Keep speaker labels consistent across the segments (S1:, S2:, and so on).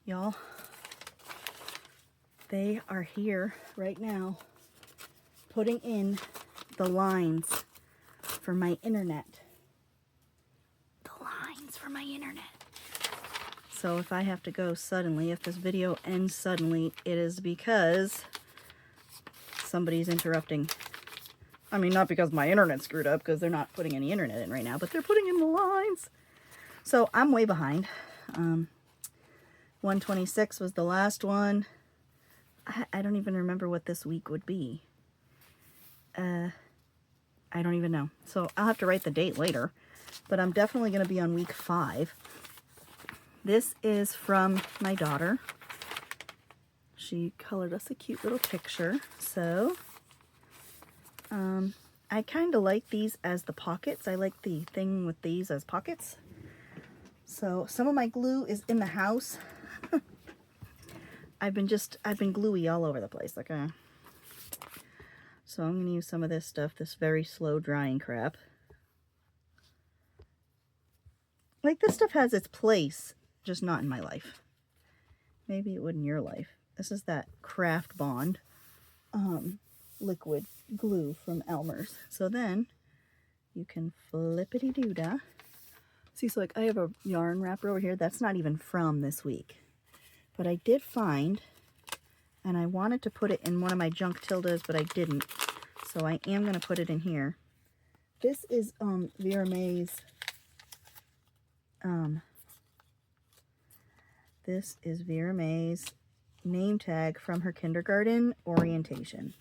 S1: Y'all, they are here right now putting in the lines for my internet. The lines for my internet. So if I have to go suddenly, if this video ends suddenly, it is because somebody's interrupting. I mean, not because my internet's screwed up, because they're not putting any internet in right now, but they're putting in the lines. So I'm way behind. 126 was the last one. I don't even remember what this week would be. I don't even know. So I'll have to write the date later. But I'm definitely going to be on week 5. This is from my daughter. She colored us a cute little picture. So, I kind of like these as the pockets. I like the thing with these as pockets. So some of my glue is in the house. I've been gluey all over the place. Okay. So I'm going to use some of this stuff, this very slow drying crap. Like, this stuff has its place, just not in my life. Maybe it would in your life. This is that Craft Bond liquid glue from Elmer's. So then you can flippity-doo-dah. See, so like I have a yarn wrapper over here. That's not even from this week. But I did find, and I wanted to put it in one of my junk tildas, but I didn't. So I am going to put it in here. This is Vera May's. This is Vera May's name tag from her kindergarten orientation.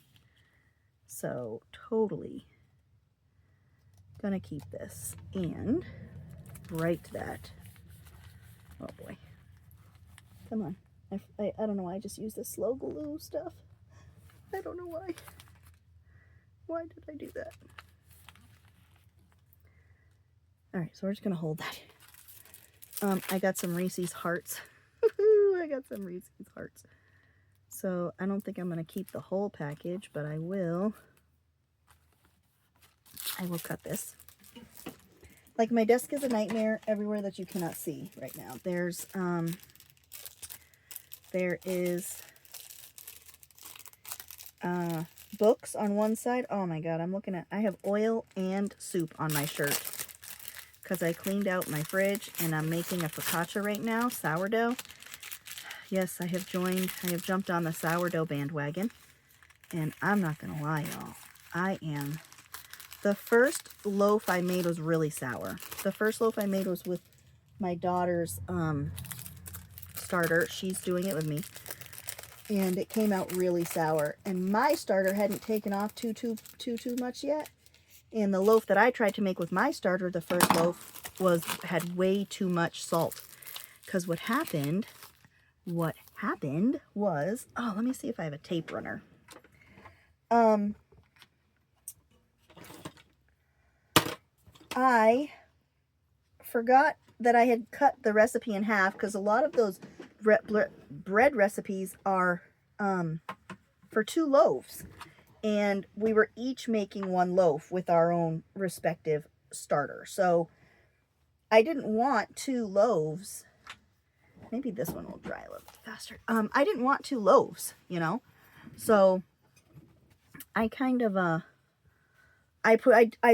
S1: So totally gonna keep this and write that. Oh boy. Come on. I don't know why I just use this slow glue stuff. I don't know why. Why did I do that? Alright, so we're just gonna hold that. I got some Reese's Hearts. I got some Reese's Hearts. So I don't think I'm going to keep the whole package, but I will cut this. Like, my desk is a nightmare everywhere that you cannot see right now. There is books on one side. Oh my god, I have oil and soup on my shirt because I cleaned out my fridge and I'm making a focaccia right now, sourdough. Yes, I have jumped on the sourdough bandwagon, and I'm not going to lie, y'all. The first loaf I made was really sour. The first loaf I made was with my daughter's starter. She's doing it with me, and it came out really sour. And my starter hadn't taken off too much yet. And the loaf that I tried to make with my starter, the first loaf, had way too much salt. Because what happened was, oh, let me see if I have a tape runner. I forgot that I had cut the recipe in half because a lot of those bread recipes are for 2 loaves. And we were each making 1 loaf with our own respective starter. So I didn't want 2 loaves. Maybe this one will dry a little bit faster. I didn't want 2 loaves, you know? So I kind of, I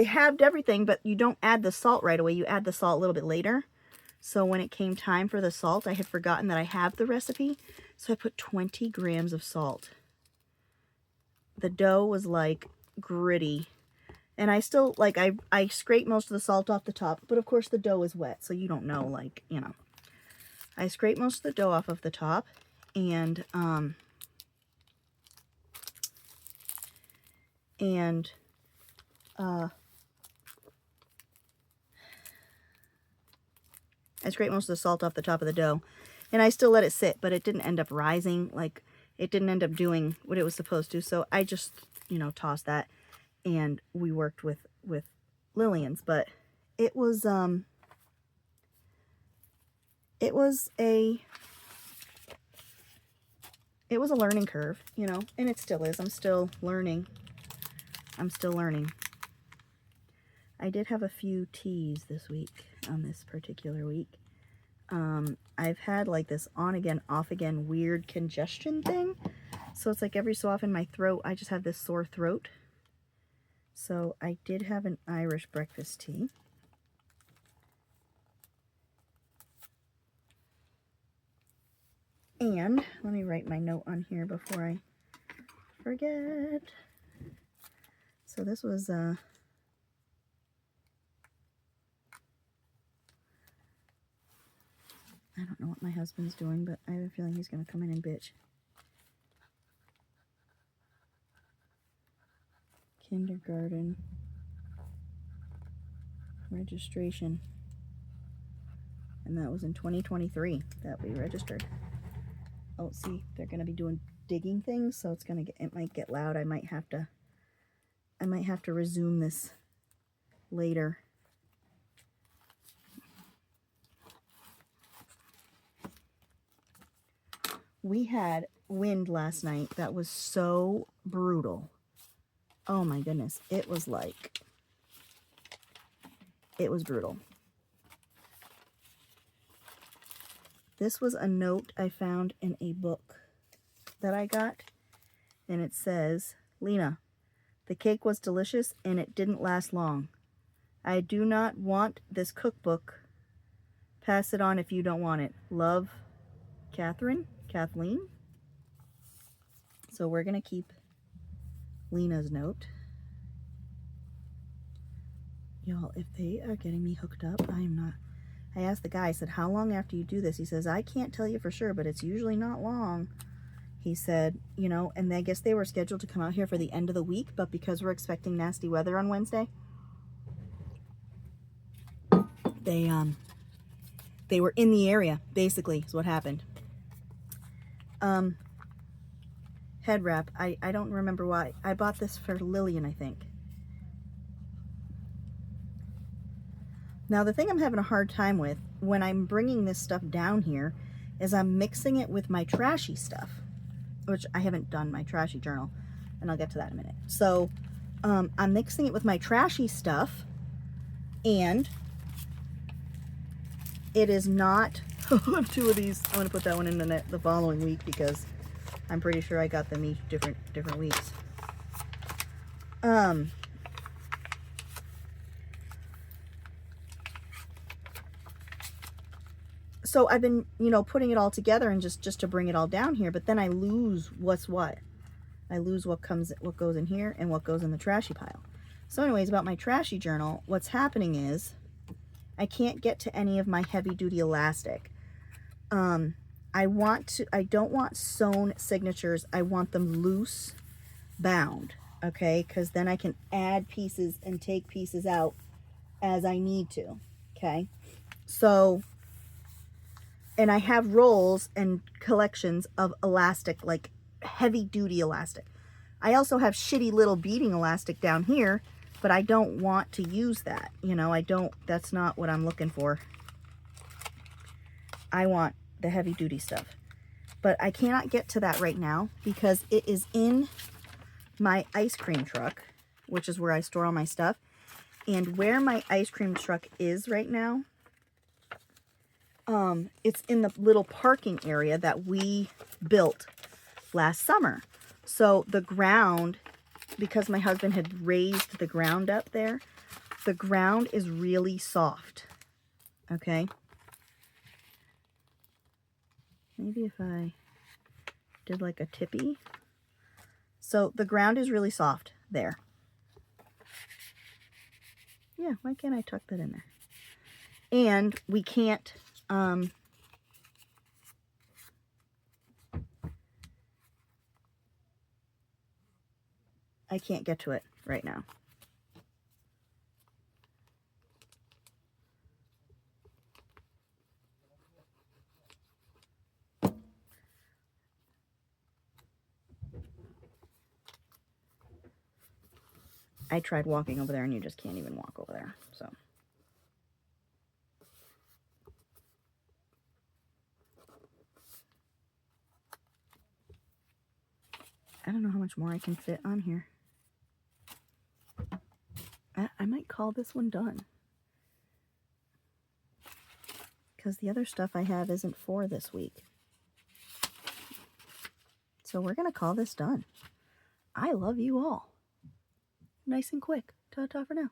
S1: halved everything, but you don't add the salt right away. You add the salt a little bit later. So when it came time for the salt, I had forgotten that I have the recipe. So I put 20 grams of salt. The dough was like gritty. And I still, like, I scraped most of the salt off the top. But of course the dough is wet, so you don't know, like, you know. I scraped most of the dough off of the top, and I scraped most of the salt off the top of the dough, and I still let it sit, but it didn't end up rising, like, it didn't end up doing what it was supposed to, so I just, you know, tossed that, and we worked with Lillian's, but it was a learning curve, you know, and it still is. I'm still learning. I did have a few teas this week, on this particular week. I've had like this on again, off again weird congestion thing. So it's like every so often my throat, I just have this sore throat. So I did have an Irish breakfast tea. And let me write my note on here before I forget. So this was I don't know what my husband's doing, but I have a feeling he's going to come in and bitch. Kindergarten registration. And that was in 2023 that we registered. Oh, see, they're going to be doing digging things, so it might get loud. I might have to resume this later. We had wind last night that was so brutal. Oh my goodness, it was brutal. This was a note I found in a book that I got, and it says, Lena, the cake was delicious and it didn't last long. I do not want this cookbook. Pass it on if you don't want it. Love, Kathleen. So we're going to keep Lena's note. Y'all, if they are getting me hooked up, I am not. I asked the guy, I said, how long after you do this? He says, I can't tell you for sure, but it's usually not long. He said, you know, and I guess they were scheduled to come out here for the end of the week, but because we're expecting nasty weather on Wednesday, they were in the area, basically, is what happened. Head wrap. I don't remember why. I bought this for Lillian, I think. Now, the thing I'm having a hard time with when I'm bringing this stuff down here is I'm mixing it with my trashy stuff, which I haven't done my trashy journal, and I'll get to that in a minute. So, I'm mixing it with my trashy stuff, and it is not... two of these. I'm going to put that one in the following week because I'm pretty sure I got them each different weeks. So I've been, you know, putting it all together and just to bring it all down here, but then I lose what's what. I lose what goes in here and what goes in the trashy pile. So anyways, about my trashy journal, what's happening is I can't get to any of my heavy duty elastic. I don't want sewn signatures. I want them loose bound, okay? Because then I can add pieces and take pieces out as I need to, okay? So, and I have rolls and collections of elastic, like heavy duty elastic. I also have shitty little beading elastic down here, but I don't want to use that. You know, that's not what I'm looking for. I want the heavy duty stuff. But I cannot get to that right now because it is in my ice cream truck, which is where I store all my stuff. And where my ice cream truck is right now, it's in the little parking area that we built last summer. So the ground, because my husband had raised the ground up there, the ground is really soft. Okay. Maybe if I did like a tippy. So the ground is really soft there. Yeah, why can't I tuck that in there? And we can't, I can't get to it right now. I tried walking over there and you just can't even walk over there, so. I don't know how much more I can fit on here. I might call this one done. because the other stuff I have isn't for this week. So we're going to call this done. I love you all. Nice and quick. Ta-ta for now.